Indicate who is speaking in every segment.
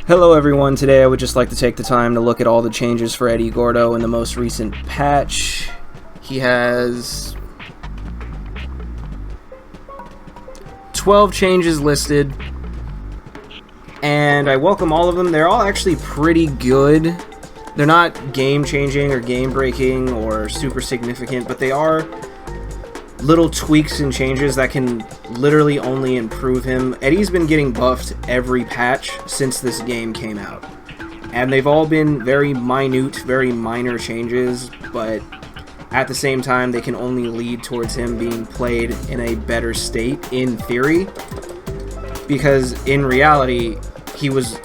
Speaker 1: Hello everyone, today I would just like to take the time to look at all the changes for Eddy Gordo in the most recent patch. He has 12 changes listed, and I welcome all of them. They're all actually pretty good. They're not game-changing or game-breaking or super significant, but they are little tweaks and changes that can literally only improve him. Eddy's been getting buffed every patch since this game came out, and they've all been very minute, very minor changes, but at the same time they can only lead towards him being played in a better state in theory, because in reality he was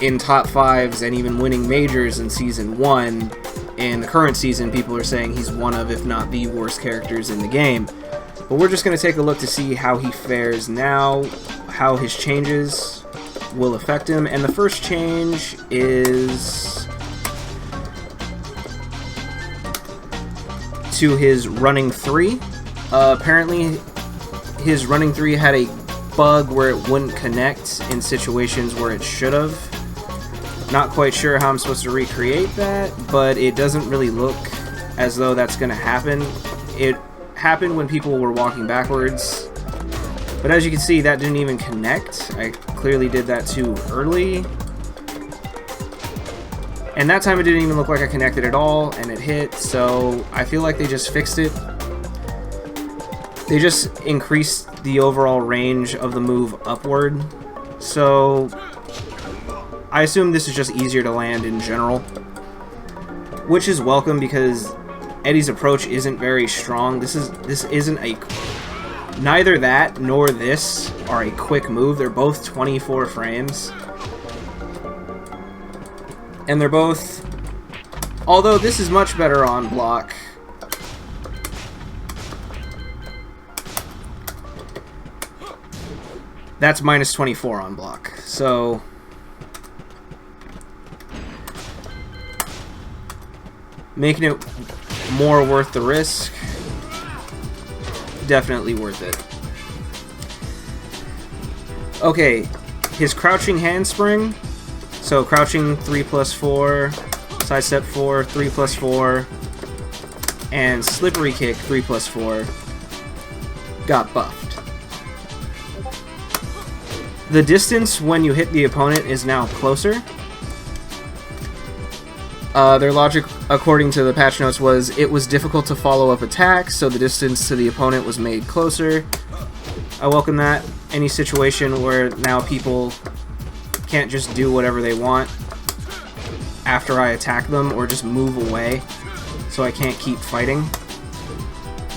Speaker 1: in top 5s and even winning majors in Season 1. In the current season, people are saying he's one of, if not the worst characters in the game. But we're just going to take a look to see how he fares now, how his changes will affect him. And the first change is to his running 3. Apparently, his running 3 had a bug where it wouldn't connect in situations where it should have. Not quite sure how I'm supposed to recreate that, but it doesn't really look as though that's going to happen. It happened when people were walking backwards, but as you can see, that didn't even connect. I clearly did that too early, and that time it didn't even look like I connected at all, and it hit, so I feel like they just fixed it. They just increased the overall range of the move upward, so I assume this is just easier to land in general, which is welcome because Eddy's approach isn't very strong. This isn't a... Neither that nor this are a quick move. They're both 24 frames. And they're both... Although this is much better on block. That's minus 24 on block. So... making it more worth the risk. Definitely worth it. Okay, his crouching handspring. So crouching 3+4, side step 4, 3+4, and slippery kick 3+4 got buffed. The distance when you hit the opponent is now closer. Their logic, according to the patch notes, was it was difficult to follow up attacks, so the distance to the opponent was made closer. I welcome that. Any situation where now people can't just do whatever they want after I attack them, or just move away, so I can't keep fighting.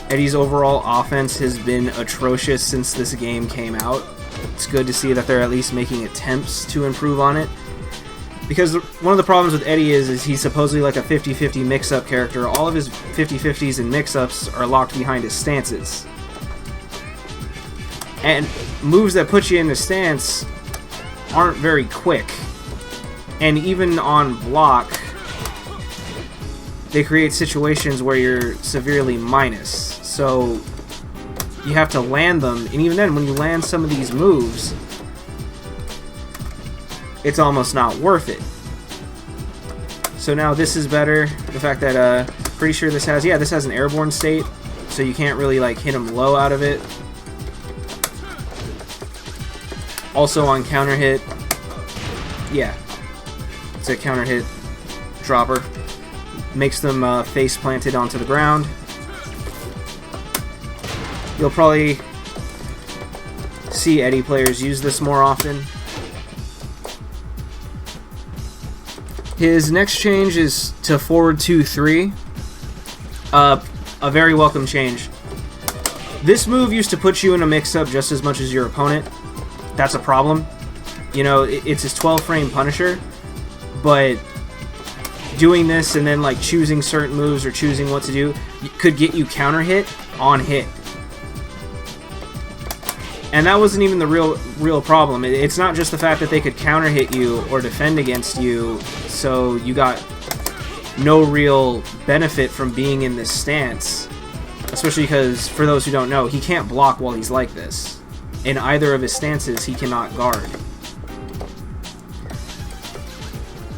Speaker 1: Eddy's overall offense has been atrocious since this game came out. It's good to see that they're at least making attempts to improve on it. Because one of the problems with Eddy is he's supposedly like a 50-50 mix-up character. All of his 50-50s and mix-ups are locked behind his stances. And moves that put you in a stance aren't very quick. And even on block, they create situations where you're severely minus. So you have to land them, and even then, when you land some of these moves, it's almost not worth it. So now this is better. The fact that, pretty sure this has, yeah, this has an airborne state, so you can't really, like, hit him low out of it. Also on counter hit, yeah, it's a counter hit dropper. Makes them face planted onto the ground. You'll probably see Eddy players use this more often. His next change is to forward 2-3. A very welcome change. This move used to put you in a mix-up just as much as your opponent. That's a problem. You know, it's his 12-frame Punisher, but doing this and then like choosing certain moves or choosing what to do could get you counter hit on hit. And that wasn't even the real problem. It's not just the fact that they could counter hit you or defend against you, so you got no real benefit from being in this stance. Especially because, for those who don't know, he can't block while he's like this. In either of his stances, he cannot guard.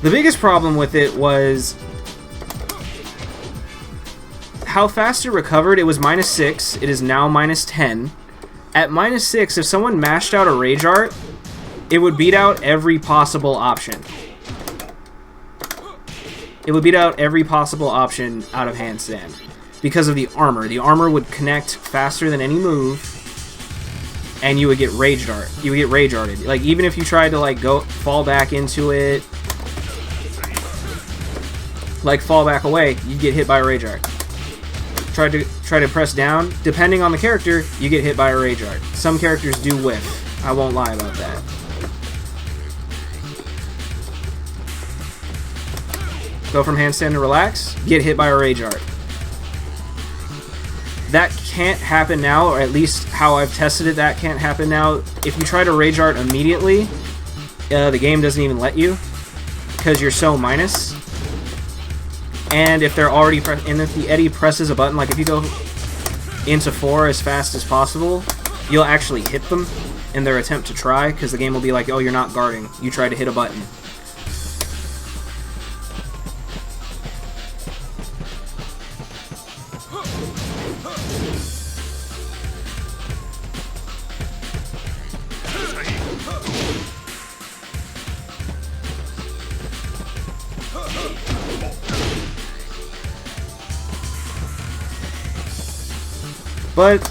Speaker 1: The biggest problem with it was how fast it recovered. It was -6. It is now -10. At -6, if someone mashed out a Rage Art, it would beat out every possible option. It would beat out every possible option out of handstand because of the armor. The armor would connect faster than any move, and you would get Rage Art. You would get Rage Arted. Like, even if you tried to like go fall back into it, like fall back away, you'd get hit by a Rage Art. Try to press down. Depending on the character, you get hit by a Rage Art. Some characters do whiff. I won't lie about that. Go from handstand to relax, get hit by a Rage Art. That can't happen now, or at least how I've tested it, that can't happen now. If you try to Rage Art immediately, the game doesn't even let you, because you're so minus. And if they're already and if the Eddy presses a button, like if you go into 4 as fast as possible, you'll actually hit them in their attempt to try, because the game will be like, oh, you're not guarding, you tried to hit a button. But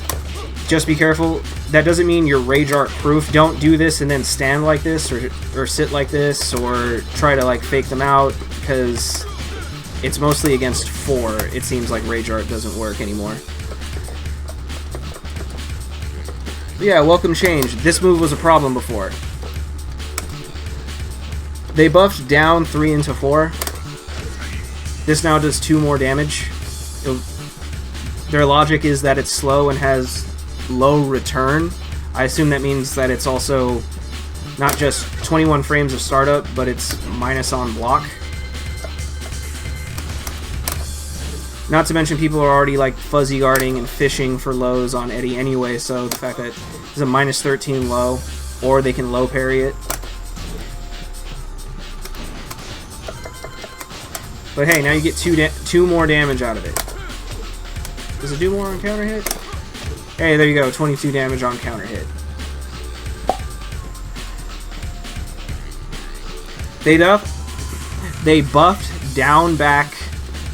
Speaker 1: just be careful. That doesn't mean you're Rage Art proof. Don't do this and then stand like this or sit like this or try to like fake them out, because it's mostly against 4. It seems like Rage Art doesn't work anymore. But yeah, welcome change. This move was a problem before. They buffed down 3 into 4. This now does 2 more damage. Their logic is that it's slow and has low return. I assume that means that it's also not just 21 frames of startup, but it's minus on block. Not to mention people are already like fuzzy guarding and fishing for lows on Eddy anyway, so the fact that it's a -13 low, or they can low parry it. But hey, now you get 2 more damage out of it. Does it do more on counter hit? Hey, there you go, 22 damage on counter hit. They buffed down back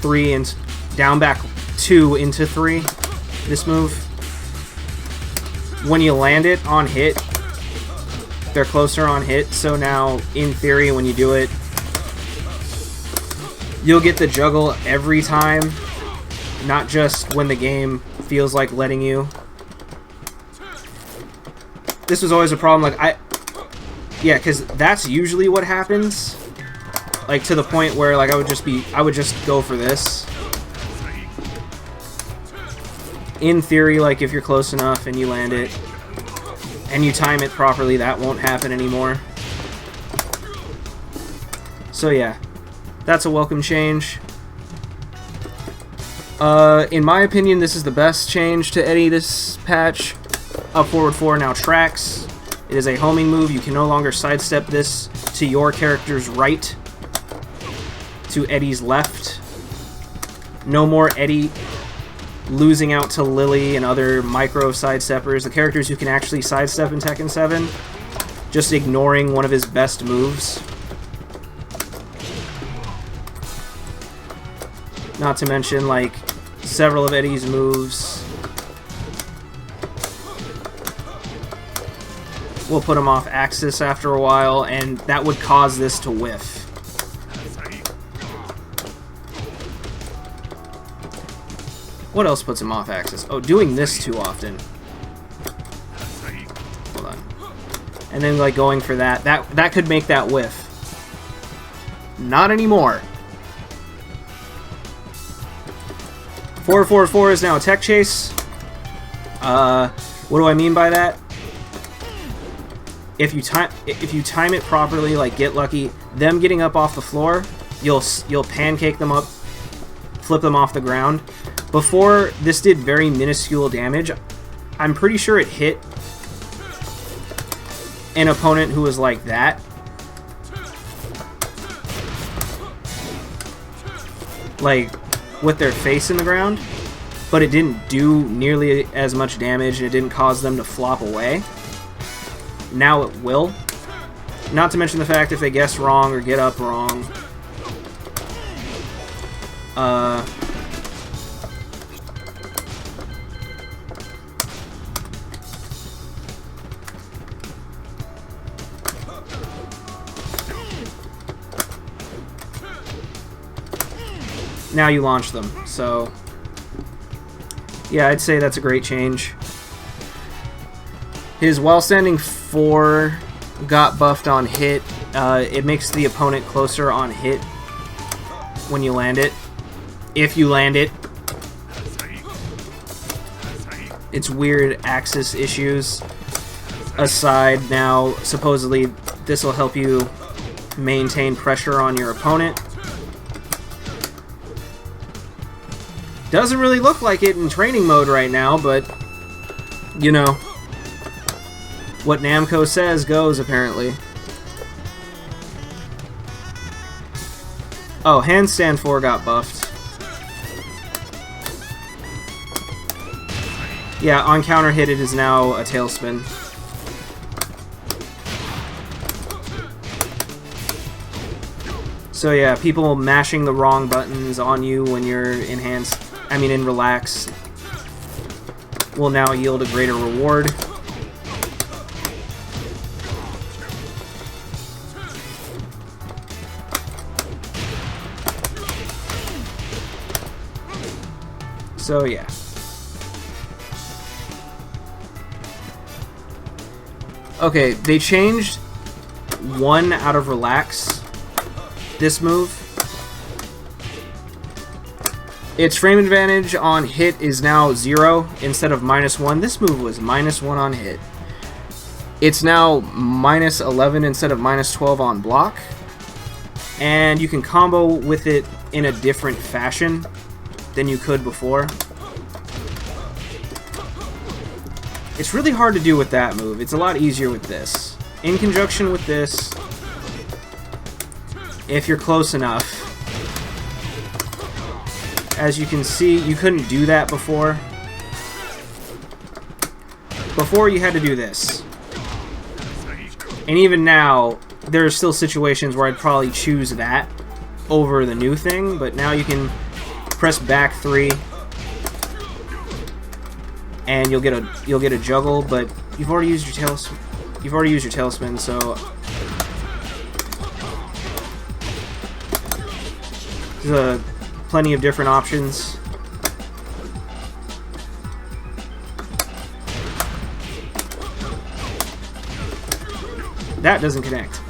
Speaker 1: 3 and down back 2 into 3. This move. When you land it on hit, they're closer on hit, so now in theory when you do it, you'll get the juggle every time. Not just when the game feels like letting you. This was always a problem, like yeah, because that's usually what happens. Like to the point where like I would just go for this. In theory, like if you're close enough and you land it and you time it properly, that won't happen anymore. So yeah, that's a welcome change. In my opinion, this is the best change to Eddy this patch. Up forward 4 now tracks. It is a homing move. You can no longer sidestep this to your character's right, to Eddy's left. No more Eddy losing out to Lily and other micro sidesteppers. The characters who can actually sidestep in Tekken 7, just ignoring one of his best moves. Not to mention, like, several of Eddy's moves will put him off axis after a while, and that would cause this to whiff. What else puts him off axis? Oh, doing this too often. Hold on. And then, like, going for that. That could make that whiff. Not anymore. 444 is now a tech chase. What do I mean by that? If you time it properly, like get lucky, them getting up off the floor, you'll pancake them up, flip them off the ground. Before, this did very minuscule damage. I'm pretty sure it hit an opponent who was like that. like, with their face in the ground, but it didn't do nearly as much damage and it didn't cause them to flop away. Now it will. Not to mention the fact if they guess wrong or get up wrong. Now you launch them, so yeah, I'd say that's a great change. His while standing 4 got buffed on hit. It makes the opponent closer on hit when you land it. If you land it. It's weird axis issues aside. Now, supposedly, this will help you maintain pressure on your opponent. Doesn't really look like it in training mode right now, but, you know, what Namco says goes, apparently. Oh, handstand 4 got buffed. Yeah, on counter hit it is now a tailspin. So yeah, people mashing the wrong buttons on you when you're in relax will now yield a greater reward. So yeah. Okay, they changed 1 out of relax. This move. Its frame advantage on hit is now 0 instead of -1. This move was -1 on hit. It's now -11 instead of -12 on block. And you can combo with it in a different fashion than you could before. It's really hard to do with that move. It's a lot easier with this. In conjunction with this, if you're close enough. As you can see, you couldn't do that before. Before, you had to do this. And even now, there are still situations where I'd probably choose that over the new thing, but now you can press back 3 and you'll get a juggle, but you've already used your tailspin, so there's plenty of different options. That doesn't connect.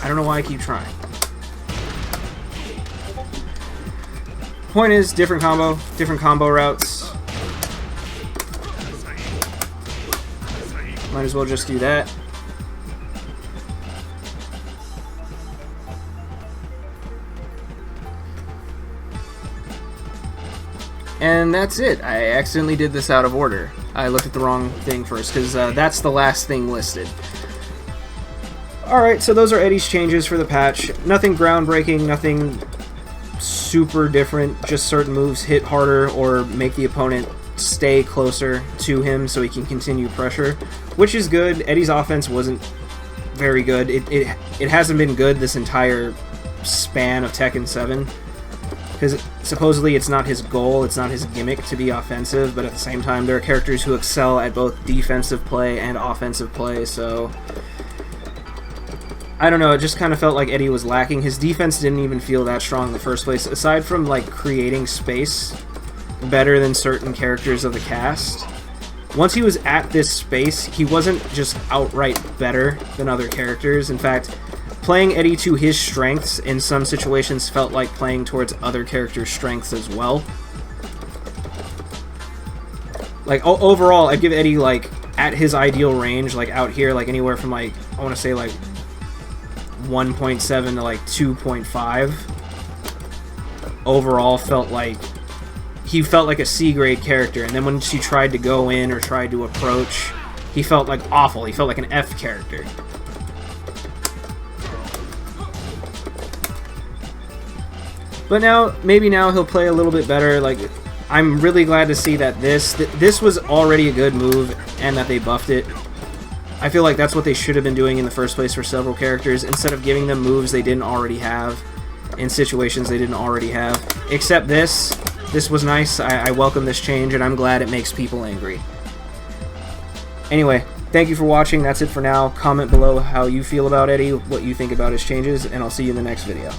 Speaker 1: I don't know why I keep trying. Point is, different combo routes. Might as well just do that. And that's it. I accidentally did this out of order. I looked at the wrong thing first, because that's the last thing listed. Alright, so those are Eddy's changes for the patch. Nothing groundbreaking, nothing super different, just certain moves hit harder or make the opponent stay closer to him so he can continue pressure, which is good. Eddy's offense wasn't very good. It hasn't been good this entire span of Tekken 7, because supposedly it's not his goal, it's not his gimmick to be offensive, but at the same time there are characters who excel at both defensive play and offensive play, so I don't know, it just kind of felt like Eddy was lacking. His defense didn't even feel that strong in the first place, aside from like creating space better than certain characters of the cast. Once he was at this space, he wasn't just outright better than other characters. In fact, playing Eddy to his strengths in some situations felt like playing towards other characters' strengths as well. Like, overall, I'd give Eddy, like, at his ideal range, like, out here, like, anywhere from, like, I want to say, like, 1.7 to, like, 2.5. Overall, he felt like a C-grade character, and then once you tried to go in or tried to approach, he felt like awful. He felt like an F character. But now, maybe now he'll play a little bit better. Like, I'm really glad to see that this was already a good move and that they buffed it. I feel like that's what they should have been doing in the first place for several characters, instead of giving them moves they didn't already have in situations they didn't already have. Except this. This was nice. I welcome this change, and I'm glad it makes people angry. Anyway, thank you for watching. That's it for now. Comment below how you feel about Eddy, what you think about his changes, and I'll see you in the next video.